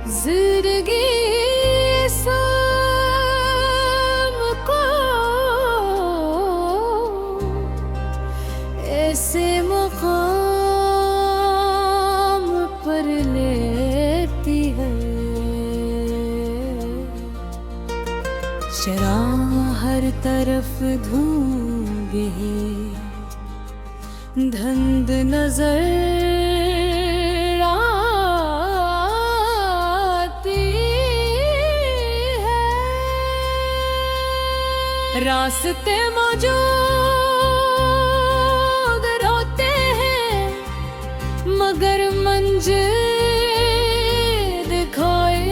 जिंदगी सबको ऐसे मुकाम पर लेती है। शरां हर तरफ धूंगे धंध नजर आती है। रास्ते मौजूद होते हैं मगर मंजिल दिखाए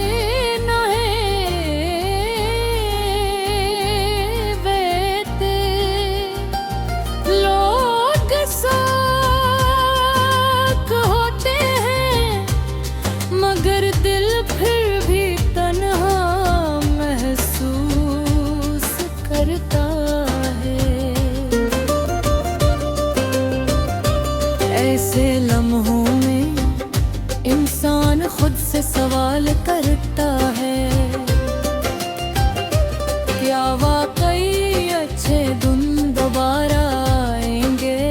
ऐसे लम्हों में इंसान खुद से सवाल करता है, क्या वाकई अच्छे दिन दोबारा आएंगे।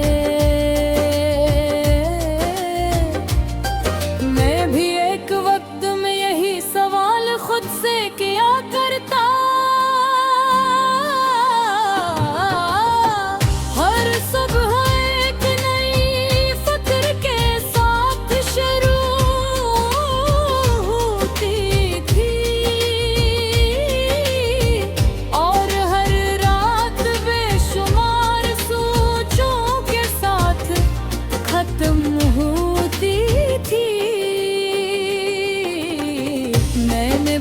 मैं भी एक वक्त में यही सवाल खुद से किया करता।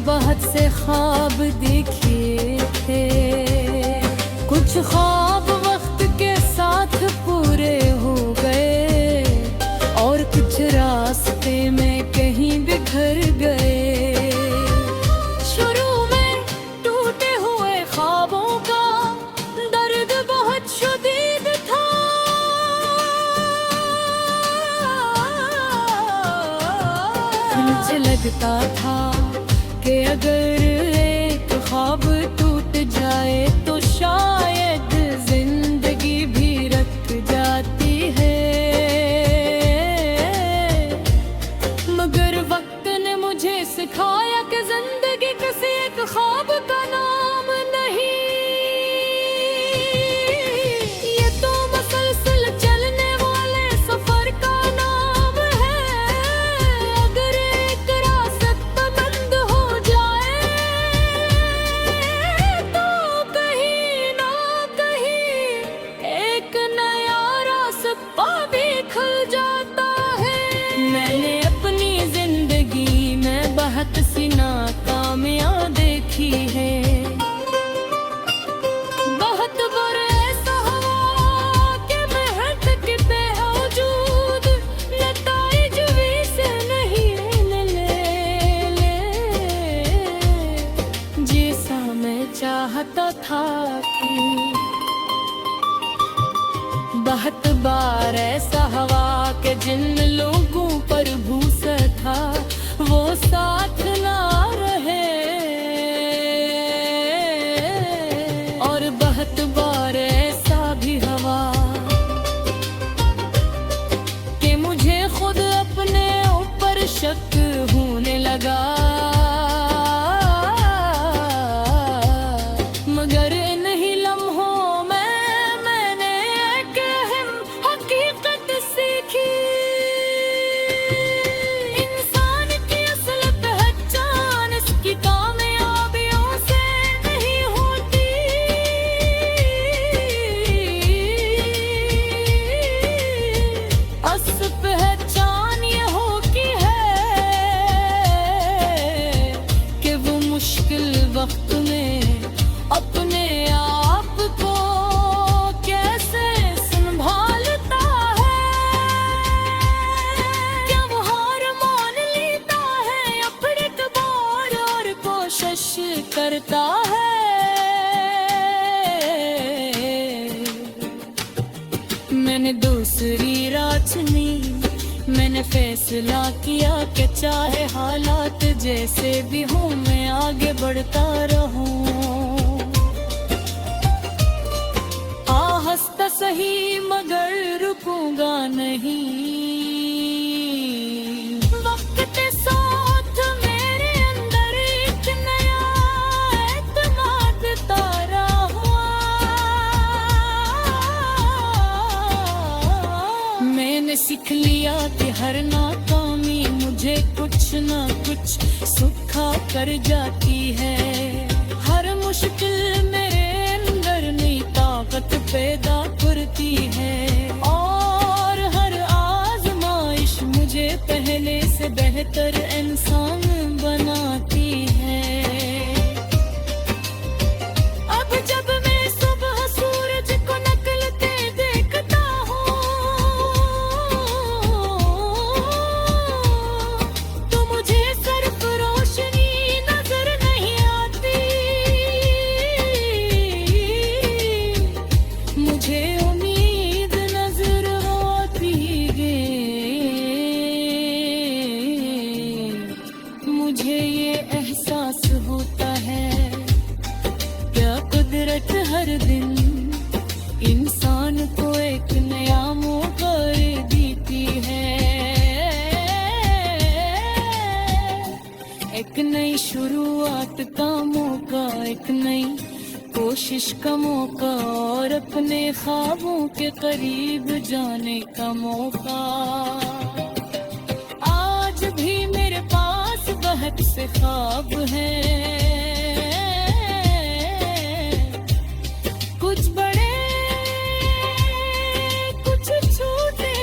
बहुत से ख्वाब देखे थे, कुछ ख्वाब वक्त के साथ पूरे हो गए और कुछ रास्ते में कहीं बिखर गए। शुरू में टूटे हुए ख्वाबों का दर्द बहुत शदीद था। मुझे लगता था कि अगर एक ख्वाब टूट जाए तो शायद जिंदगी भी रख जाती है। मगर वक्त ने मुझे सिखाया कि जिंदगी किसी एक ख्वाब का नाम नहीं, ये तो मुसलसल चलने वाले सफर का नाम है। अगर एक रास्ता बंद हो जाए तो कहीं ना कहीं एक नया रास्ता भी खुल जाता है। मैंने अपनी जिंदगी में बहुत सी नाकामियां देखी है, बहुत बुरे ऐसा हुआ कि मेहनत के बावजूद नताइज भी से नहीं ले जैसा मैं चाहता था कि। बहुत बार ऐसा हुआ कि जिन लोगों पर भूसा था वो साथ ना रहे, और बहुत बार ऐसा भी हुआ कि मुझे खुद अपने ऊपर शक होने लगा। मगर इन्हीं लम्हों में मैंने एक अहम हकीकत सीखी। इंसान की असल पहचान इसकी कामयाबियों से नहीं होती, असल पहचान ये होती है कि वो मुश्किल वक्त में अपने आप को कैसे संभालता है। क्या वो हार मान लेता है या फिर एक बार और कोशिश करता है। मैंने दूसरी रात चुनी, मैंने फैसला किया कि चाहे हालात जैसे भी हों मैं आगे बढ़ता रहूं। आहिस्ता सही मगर रुकूंगा नहीं। वक्त के साथ मेरे अंदर एक नया एतमाद तारा हुआ। मैंने सीख लिया कि हर नाकामी मुझे कुछ ना कुछ सिखा कर जाती है। हर मुश्किल मेरे अंदर नई ताकत पैदा करती है और हर आजमाइश मुझे पहले से बेहतर इंसान बनाती है। अब जब मैं सुबह सूरज को निकलते देखता हूँ तो मुझे सिर्फ रोशनी नजर नहीं आती। मुझे उम्मीद नजर आती है। मुझे ये एहसास होता है क्या कुदरत हर दिन इंसान को एक नया मौका देती है। एक नई शुरुआत का मौका, एक नई कोशिश का मौका और अपने ख्वाबों के करीब जाने का मौका। आज भी मेरे पास बहुत से ख्वाब हैं, कुछ बड़े कुछ छोटे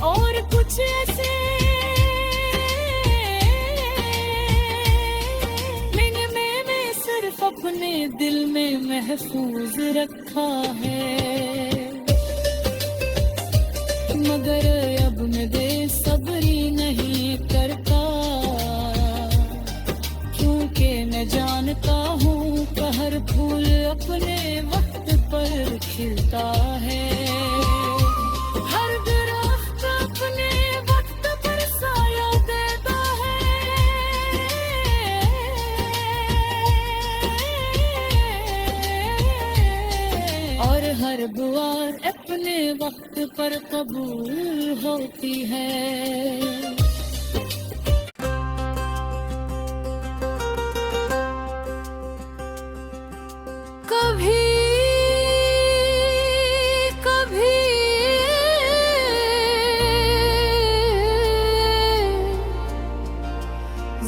और कुछ ऐसे मैंने सिर्फ अपने दिल में महफूज रखा है। मगर अब मैं बेसब्री नहीं करता क्योंकि मैं जानता हूँ कि हर फूल अपने वक्त पर खिलता है। हर दरख्त अपने वक्त पर साया देता है और हर दुआ अपने वक्त पर कबूल होती है। कभी कभी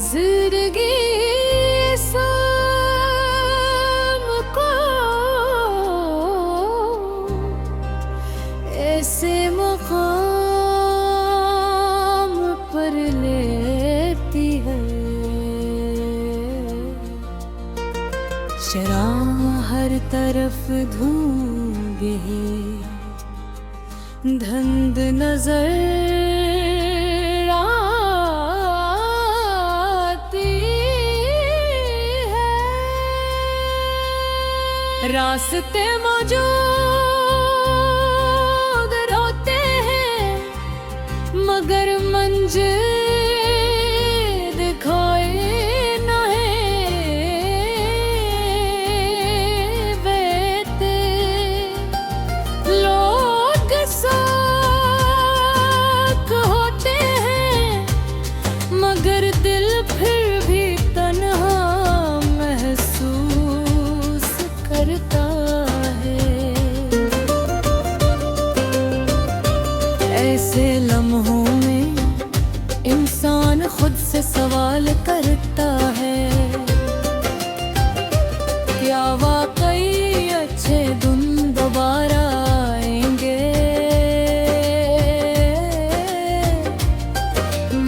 जिंदगी को ऐसे मुकाम पर लेती है। शराब हर तरफ धूंगे धंध नजर आती है। रास्ते मौजूद होते हैं मगर मंजिल दिखाए ना है। बेते लोग साथ होते हैं मगर दिल फिर भी तन्हा महसूस करता है। ऐसे लम्हों में इंसान खुद से सवाल करता है क्या वाकई अच्छे दिन दोबारा आएंगे।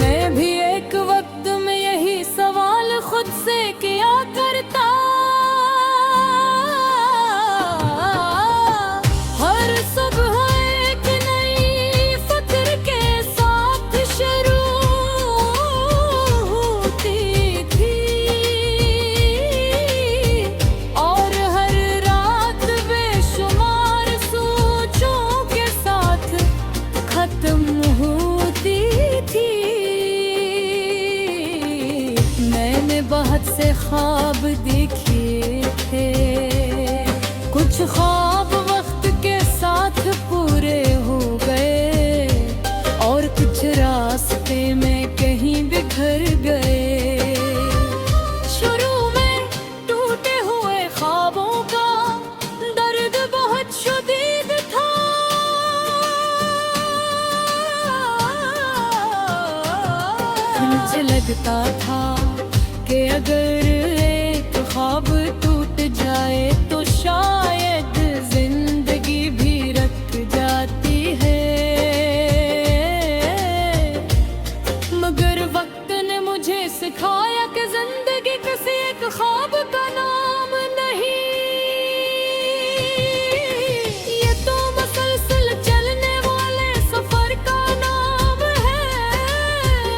मैं भी एक वक्त में यही सवाल खुद से किया करता। हर सुबह एक नई फिक्र के साथ शुरू होती थी और हर बहुत से ख्वाब देखे थे, कुछ ख्वाब वक्त के साथ पूरे हो गए और कुछ रास्ते में कहीं बिखर गए। शुरू में टूटे हुए ख्वाबों का दर्द बहुत शदीद था, मुझे लगता था कि अगर एक ख्वाब टूट जाए तो शायद जिंदगी भी रख जाती है। मगर वक्त ने मुझे सिखाया कि जिंदगी किसी एक ख्वाब का नाम नहीं, ये तो मुसलसल चलने वाले सफर का नाम है।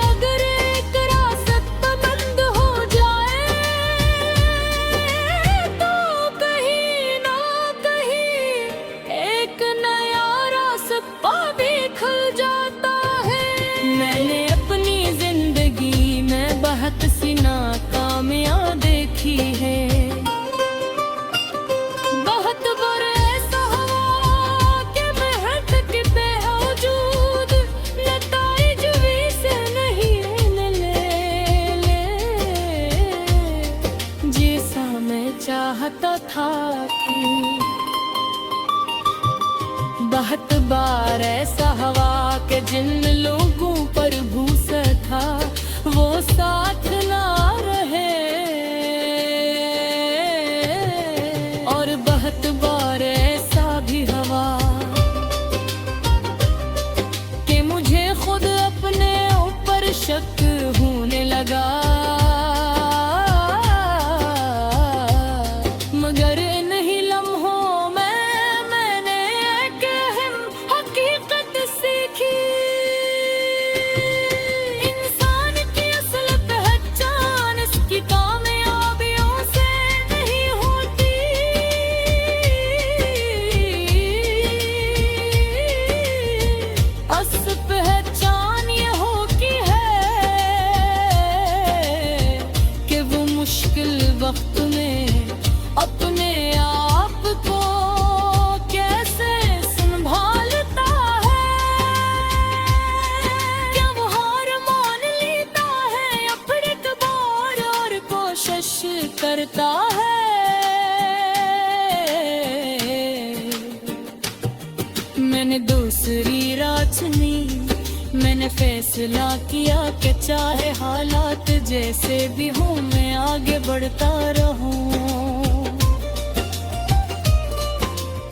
अगर एक रास्ता बंद हो जाए तो कहीं ना कहीं एक नया रास्ता भी खुल जाता है। मैंने अपनी जिंदगी में बहुत सी नाकामियां देखी है, बहुत बार ऐसा हुआ कि मेहनत के बावजूद नताइज भी से नहीं मिले जैसा मैं चाहता था कि। बहुत बार ऐसा हुआ कि जिन लोगों पर भूसा था वो साथ ना रहे, और बहुत बार ऐसा भी हुआ कि मुझे खुद अपने ऊपर शक होने लगा। मगर इन्हीं लम्हों में मैंने एक अहम हकीकत सीखी, इंसान की असल पहचान इसकी कामयाबियों से नहीं होती, असल पहचान ये होती है कि वो मुश्किल वक्त में अपने आप को कैसे संभालता है, क्या वो हार मान लेता है या फिर एक बार और कोशिश करता है। मैंने दूसरी राह चुनी, मैंने फैसला किया कि चाहे हालात जैसे भी हों मैं आगे बढ़ता रहूं।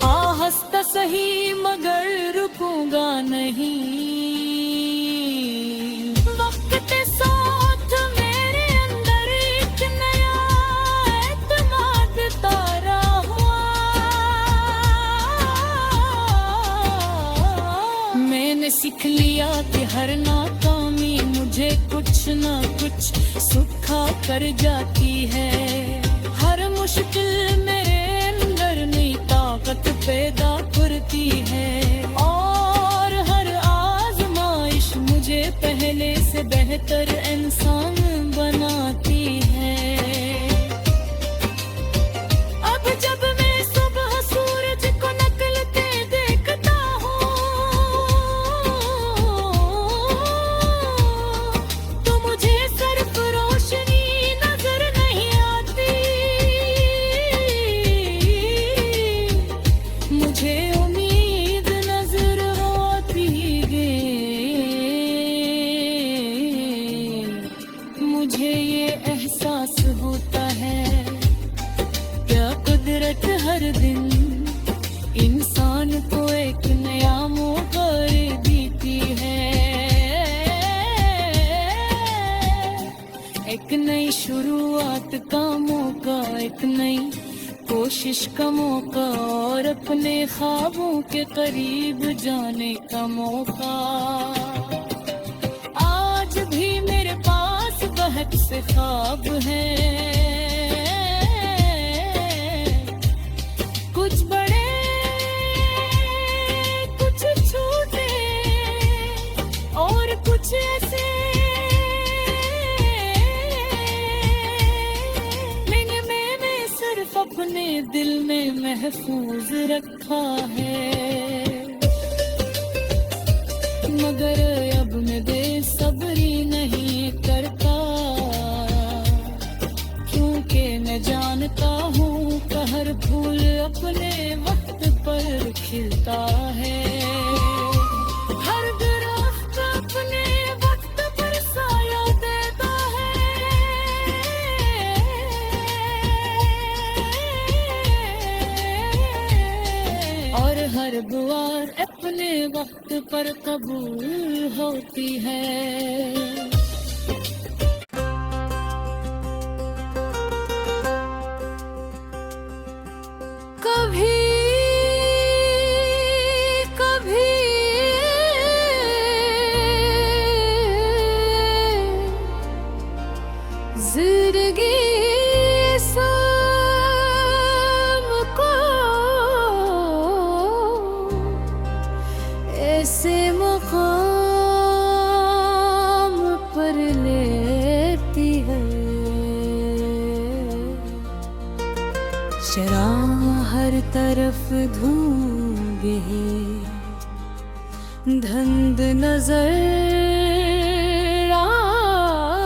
आहिस्ता सही मगर रुकूंगा नहीं, वक्त के साथ मेरे अंदर एक नया एतमाद तारा हुआ। मैंने सीख लिया कि हर नाकामी मुझे कुछ ना कुछ सिखा कर जाती है, हर मुश्किल मेरे अंदर नई ताकत पैदा करती है, और हर आजमाइश मुझे पहले से बेहतर इंसान बनाती है। अब जब मैं सुबह सूरज को निकलते देखता हूँ तो मुझे सिर्फ रोशनी नजर नहीं आती, मुझे उम्मीद नजर आती है। मुझे ये एहसास होता है क्या कुदरत हर दिन इंसान को एक नया मौका देती है, एक नई शुरुआत का मौका, एक नई कोशिश का मौका, और अपने ख्वाबों के करीब जाने का मौका। आज भी मेरे पास बहुत से ख्वाब हैं, कुछ बड़े कुछ छोटे और कुछ ऐसे महफूज रखा है, मगर अब मैं बेसब्री नहीं करता, क्योंकि मैं जानता हूँ हर फूल अपने वक्त पर खिलता है, हर दरख्त अपने वक्त पर साया देता है, और हर दुआ अपने वक्त पर कबूल होती है। कभी कभी जिंदगी को ऐसे मुकाम पर लेती है, शराब हर तरफ धूंगे धंध नजर आती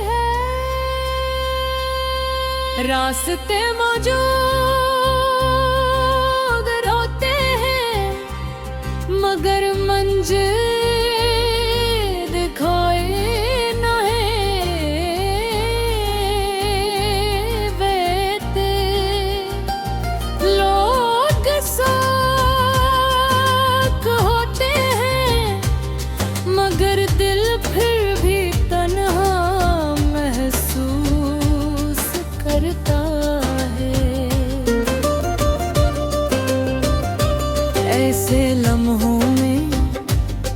है, रास्ते मौजूद होते हैं मगर मंजिल दिखाए लम्हों में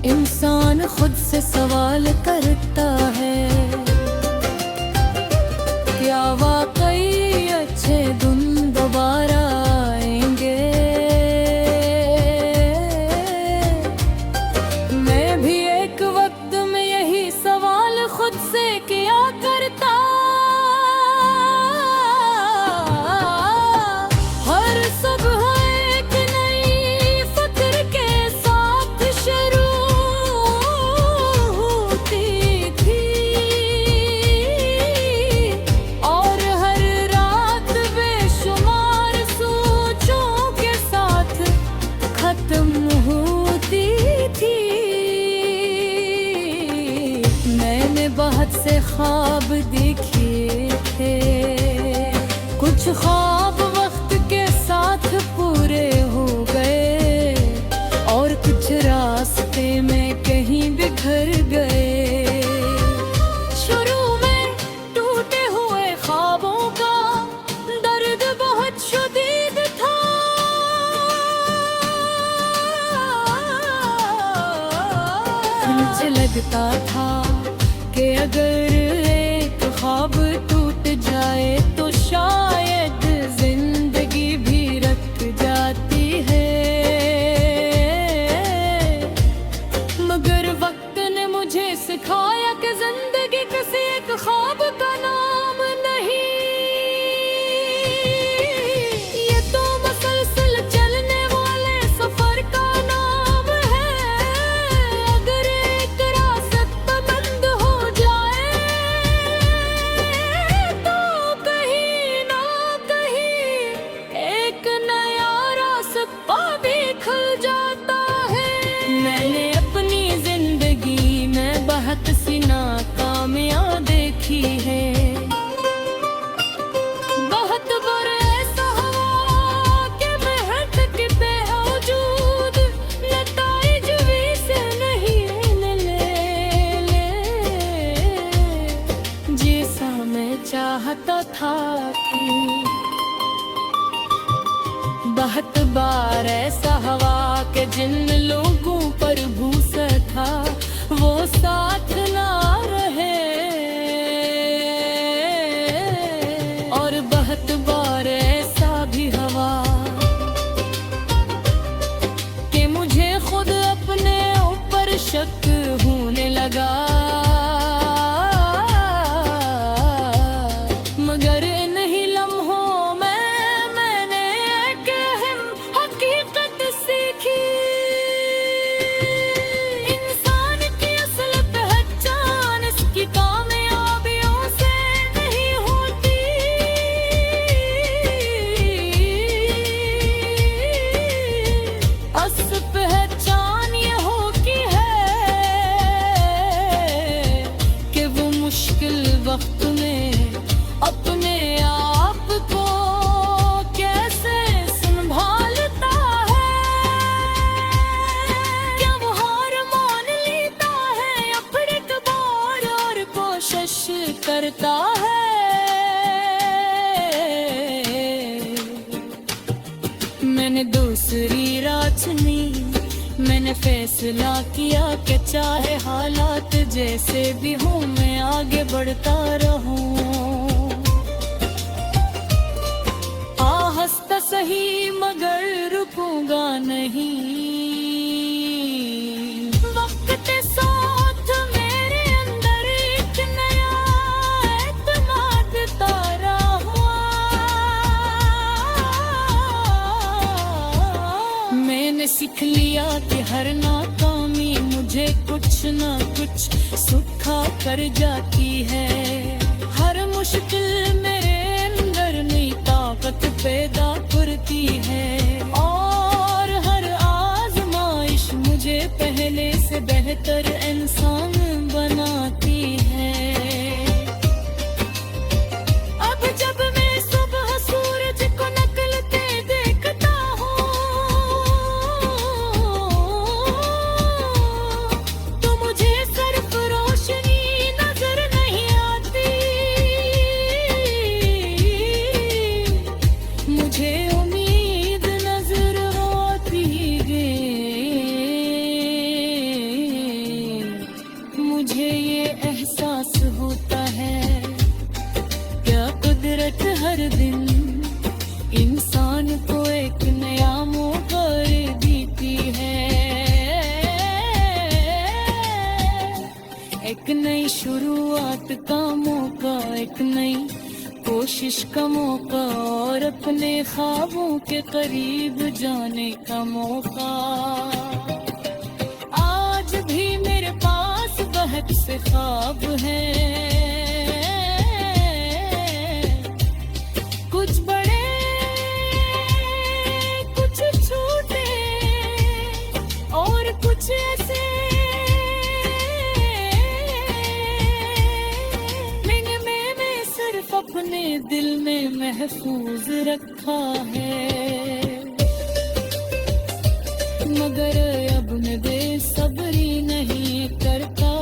इंसान खुद से सवाल करता है, क्या वाकई अच्छे दिन दोबारा आएंगे। मैं भी एक वक्त में यही सवाल खुद से किया करता, हर सुबह बहुत से ख्वाब देखे थे, कुछ ख्वाब वक्त के साथ पूरे हो गए और कुछ रास्ते में कहीं बिखर गए। शुरू में टूटे हुए ख्वाबों का दर्द बहुत शदीद था, मुझे लगता था कि अगर एक ख्वाब टूट जाए तो शायद जिंदगी भी रख जाती है, मगर वक्त ने मुझे सिखाया कि जिंदगी किसी एक ख्वाब का नाम नहीं, ये तो मुसलसल चलने वाले सफर का नाम है। अगर एक रास्ता बंद हो जाए तो कहीं ना कहीं एक नया रास्ता भी खुल जाता है। मैंने अपनी जिंदगी में बहुत सी नाकामियां देखी है, बहुत बुरे ऐसा हुआ कि मेहनत के बावजूद नताइज भी से नहीं ले जैसा मैं चाहता था कि बहुत बार ऐसा हुआ कि जिन लोगों पर भूसा था वो साथ ना रहे, और बहुत बार ऐसा भी हुआ कि मुझे खुद अपने ऊपर शक होने लगा, मगर नहीं वक्त में अपने आप को कैसे संभालता है। क्या वो हार मान लेता है या फिर एक बार और कोशिश करता है। मैंने दूसरी राह चुनी, मैंने फैसला किया कि चाहे हालात जैसे भी हों मैं आगे बढ़ता रहूं। आहिस्ता सही मगर रुकूंगा नहीं। वक्त के साथ मेरे अंदर एक नया एतमाद तारा हुआ। मैंने सीख लिया कि हर नाकामी मुझे कुछ न कुछ सिखा कर जाती है। हर मुश्किल मेरे अंदर नई ताकत पैदा करती है और हर आजमाइश मुझे पहले से बेहतर इंसान बनाती है। अब जब मैं सुबह सूरज को निकलते देखता हूँ तो मुझे सिर्फ रोशनी नजर नहीं आती, मुझे उम्मीद नजर आती है। मुझे ये एहसास होता है क्या कुदरत हर दिन इंसान को एक नया मौका देती है। एक नई शुरुआत का मौका, एक नई कोशिश का मौका और अपने ख्वाबों के करीब जाने का मौका। आज भी मेरे पास बहुत से ख्वाब हैं, कुछ बड़े कुछ छोटे और कुछ ऐसे मैंने सिर्फ अपने दिल में महफूज रखा है। मगर अब मैं बेसब्री नहीं करता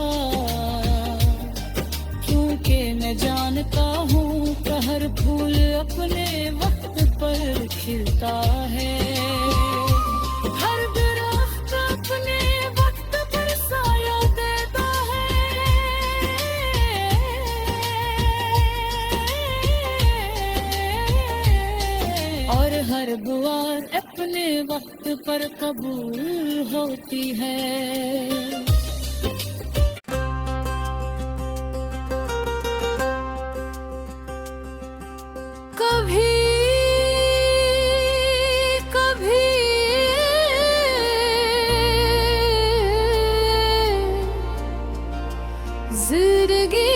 क्योंकि मैं जानता हूँ कि हर फूल अपने वक्त पर खिलता है। हर दरख्त अपने वक्त पर साया देता है और हर दुआ अपने वक्त पर कबूल होती है। कभी कभी जिंदगी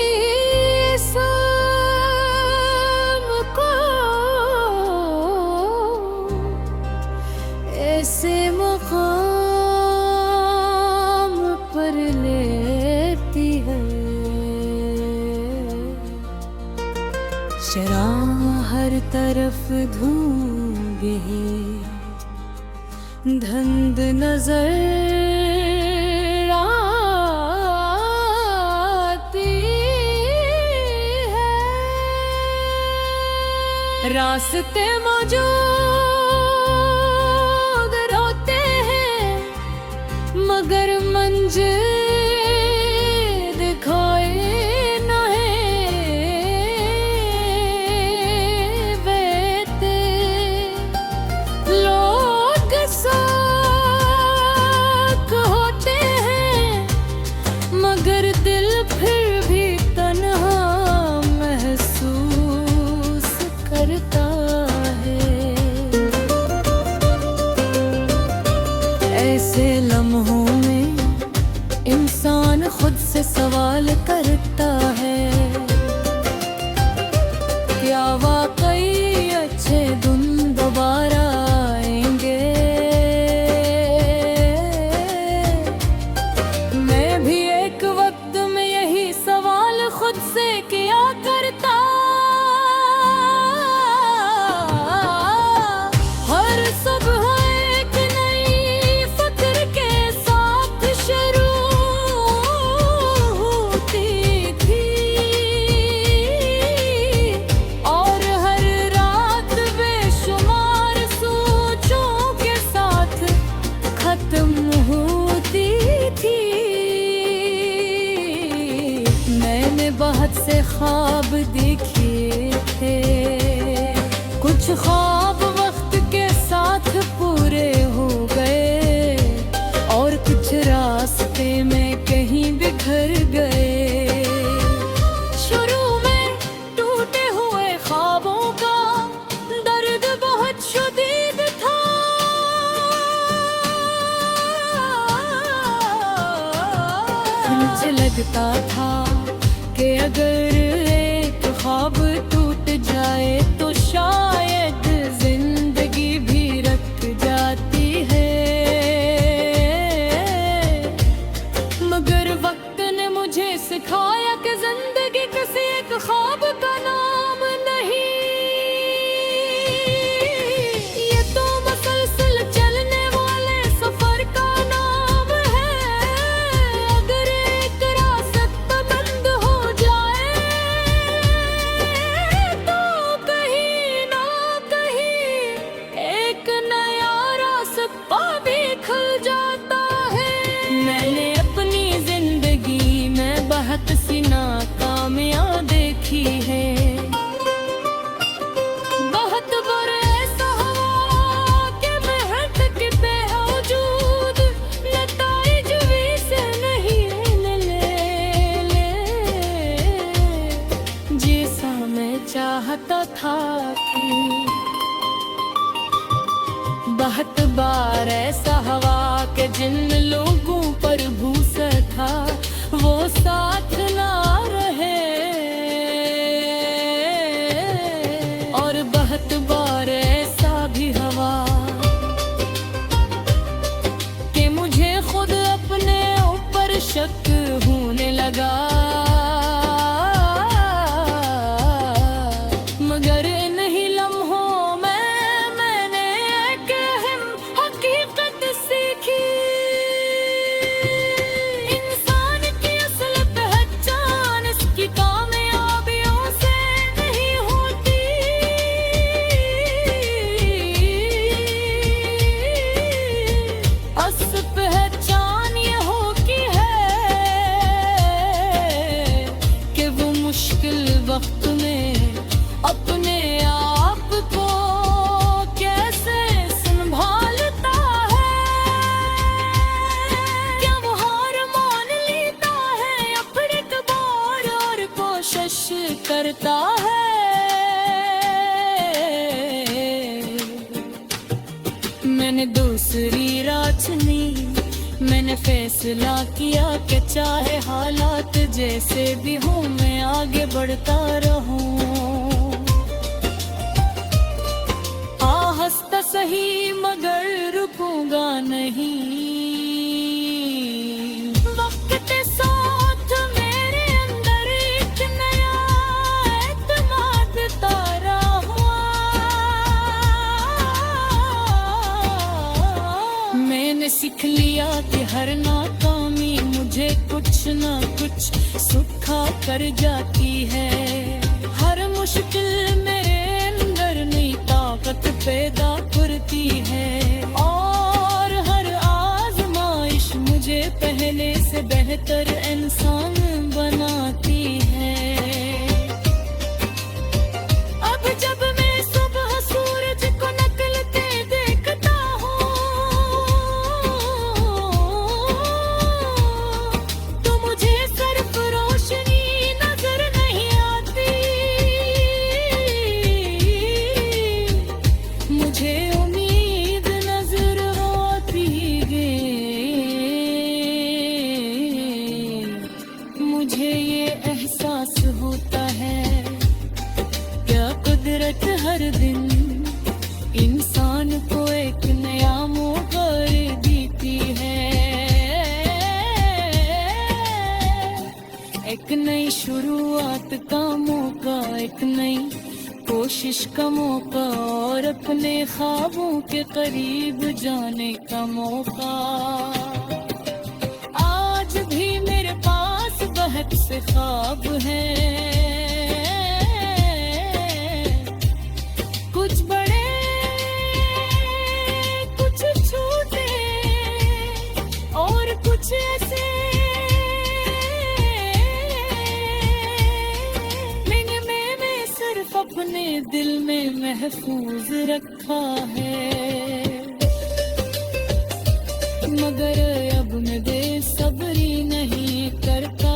सबको ऐसे मुकाम पर लेती है। शराब हर तरफ धूंगे धंध नजर आती है। रास्ते मौजूद रोते हैं मगर मंजिल दिखाए से सवाल करता है क्या वाकई अच्छे दिन दोबारा आएंगे। मैं भी एक वक्त में यही सवाल खुद से किया बहुत से ख्वाब देखे थे, कुछ ख्वाब वक्त के साथ पूरे हो गए और कुछ रास्ते में कहीं बिखर गए। शुरू में टूटे हुए ख्वाबों का दर्द बहुत शदीद था, मुझे लगता था कि अगर एक ख्वाब टूट जाए तो शायद जिंदगी भी रख जाती है। मगर वक्त ने मुझे सिखाया कि जिंदगी किसी एक ख्वाब का नाम नहीं, ये तो मुसलसल चलने वाले सफर का नाम है। अगर एक रास्ता बंद हो जाए तो कहीं ना कहीं एक नया रास्ता भी खुल जाता है। मैंने अपनी जिंदगी में बहुत सी नाकामियां देखी है, बहुत बार ऐसा हुआ कि मेहनत के बावजूद नताइज भी से नहीं मिले जैसा मैं चाहता था कि। बहुत बार ऐसा हुआ कि जिन लोगों पर भूसा था वो साथ ना रहे, और बहुत बार ऐसा भी हुआ कि मुझे खुद अपने ऊपर शक होने लगा। मगर इन्हीं लम्हों में मैंने एक अहम हकीकत सीखी, इंसान की असल पहचान इसकी कामयाबियों से नहीं होती, असल पहचान ये होती है कि वो मुश्किल वक्त में अपने आप को कैसे संभालता है। क्या वो हार मान लेता है या फिर एक बार और कोशिश करता है। मैंने दूसरी राह चुनी, मैंने फैसला किया कि चाहे हालात जैसे भी हों मैं आगे बढ़ता रहूं। आहिस्ता सही मगर रुकूंगा नहीं, वक्त के साथ मेरे अंदर एक नया एतमाद तारा हुआ। मैंने सीख लिया कि हर नाकामी मुझे कुछ ना कुछ सिखा कर जाती है, हर मुश्किल मेरे अंदर नई ताकत पैदा करती है, और हर आजमाइश मुझे पहले से बेहतर इंसान बनाती है। अब जब मैं सुबह सूरज को निकलते देखता हूँ तो मुझे सिर्फ रोशनी नजर नहीं आती, मुझे उम्मीद नजर आती है। मुझे ये एहसास होता है क्या कुदरत हर दिन इंसान को एक नया मौका देती है, एक नई शुरुआत का मौका, एक नई कोशिश का मौका, और अपने ख्वाबों के करीब जाने का मौका। आज भी मेरे पास बहुत से ख्वाब हैं, कुछ बड़े कुछ छोटे और कुछ ऐसे महफूज रखा है, मगर अब मैं बेसब्री नहीं करता,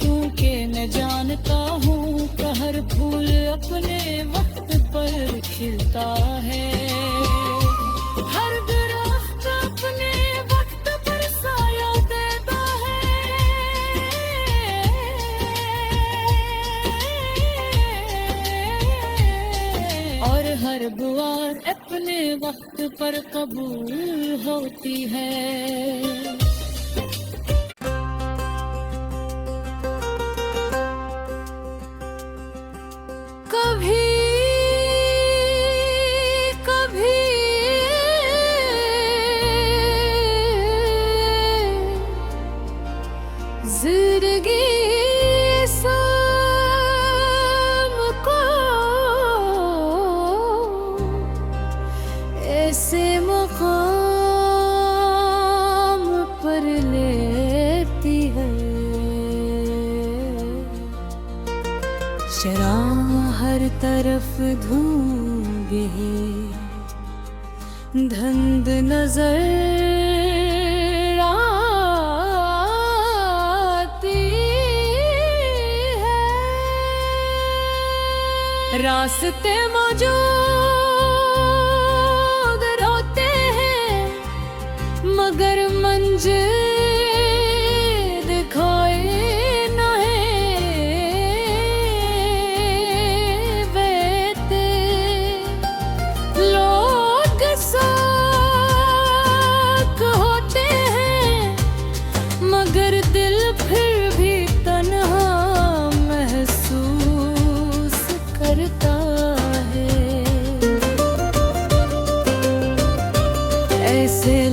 क्योंकि मैं जानता हूँ कि हर फूल अपने वक्त पर खिलता है, हर दरख्त अपने वक्त पर साया देता है, और हर दुआ अपने वक्त पर कबूल होती है। कभी कभी जिंदगी को ऐसे मुकाम पर लेती है, शराब हर तरफ धूंगे धंध नजर आती है, रास्ते मौजूद होते हैं मगर मंजिल दिखाए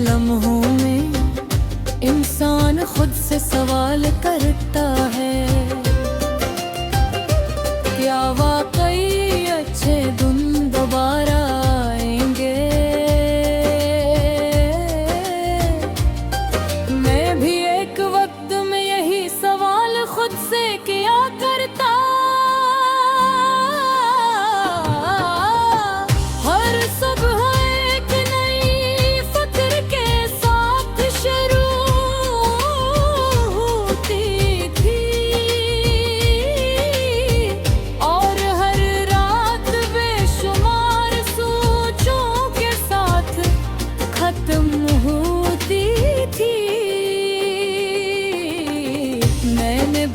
लम्हों में इंसान खुद से सवाल करता है, क्या वाकई अच्छे दिन दोबारा आएंगे। मैं भी एक वक्त में यही सवाल खुद से किया करता, हर सुबह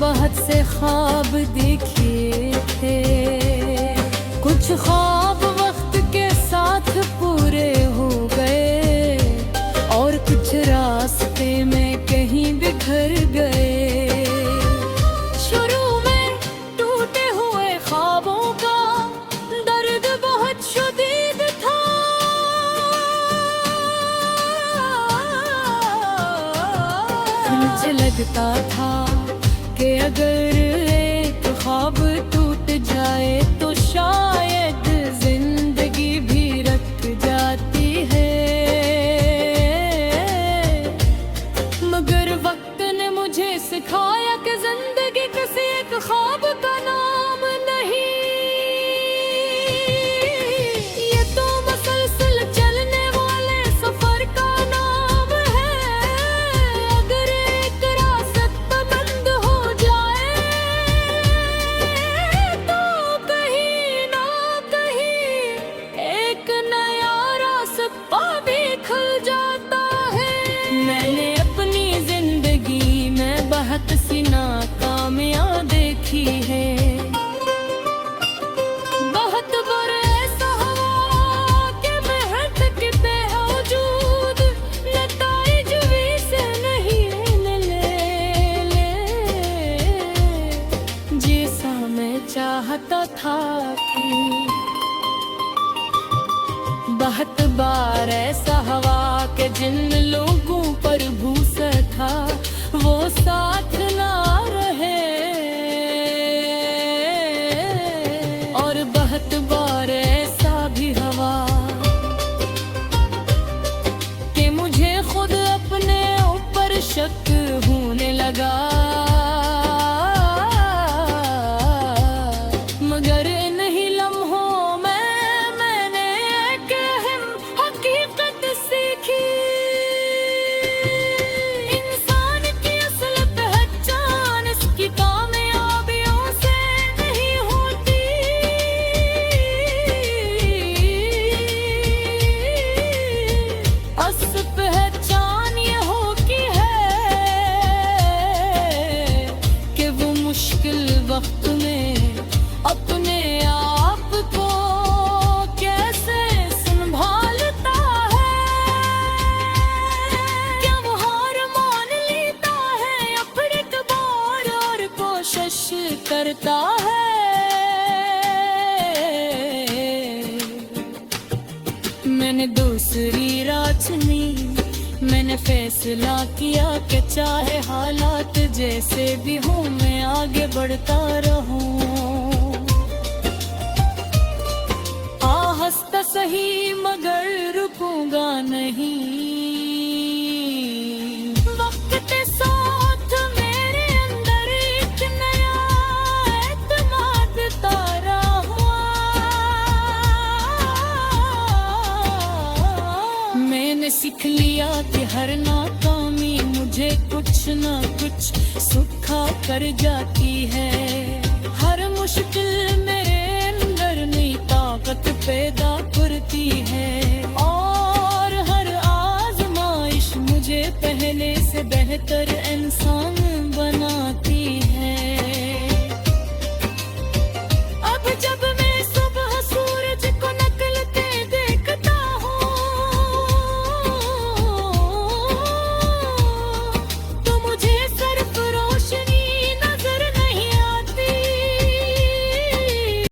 बहुत से ख्वाब देखे थे, कुछ ख्वाब वक्त के साथ पूरे हो गए और कुछ रास्ते में कहीं बिखर गए। शुरू में टूटे हुए ख्वाबों का दर्द बहुत शदीद था, मुझे लगता था कि अगर एक ख्वाब टूट जाए तो शायद जिंदगी भी रख जाती है, मगर वक्त ने मुझे सिखाया कि जिंदगी किसी एक ख्वाब का नाम नहीं, ये तो मुसलसल चलने वाले सफर का नाम है। अगर एक रास्ता बंद हो जाए तो कहीं ना कहीं एक नया रास्ता भी खुल जाता है। मैंने अपनी जिंदगी में बहुत सी नाकामियां देखी है, बहुत बुरे ऐसा हुआ कि मेहनत के बावजूद नताइज भी से नहीं ले जैसा मैं चाहता था कि बहुत बार ऐसा हुआ कि जिन लोगों पर भूसा था वो साथ ना रहे, और बहुत बार ऐसा भी हुआ कि मुझे खुद अपने ऊपर शक होने लगा, मगर नहीं करता है। मैंने दूसरी राह चुनी, मैंने फैसला किया कि चाहे हालात जैसे भी हों मैं आगे बढ़ता रहूं। हंसता सही मगर रुकूंगा नहीं, वक्त के साथ मेरे अंदर एक नया एतमाद तारा हुआ। मैंने सीख लिया कि हर नाकामी मुझे कुछ न कुछ सिखा कर जाती है। हर मुश्किल मेरे अंदर नई ताकत पैदा करती है, और हर आजमाइश मुझे पहले से बेहतर इंसान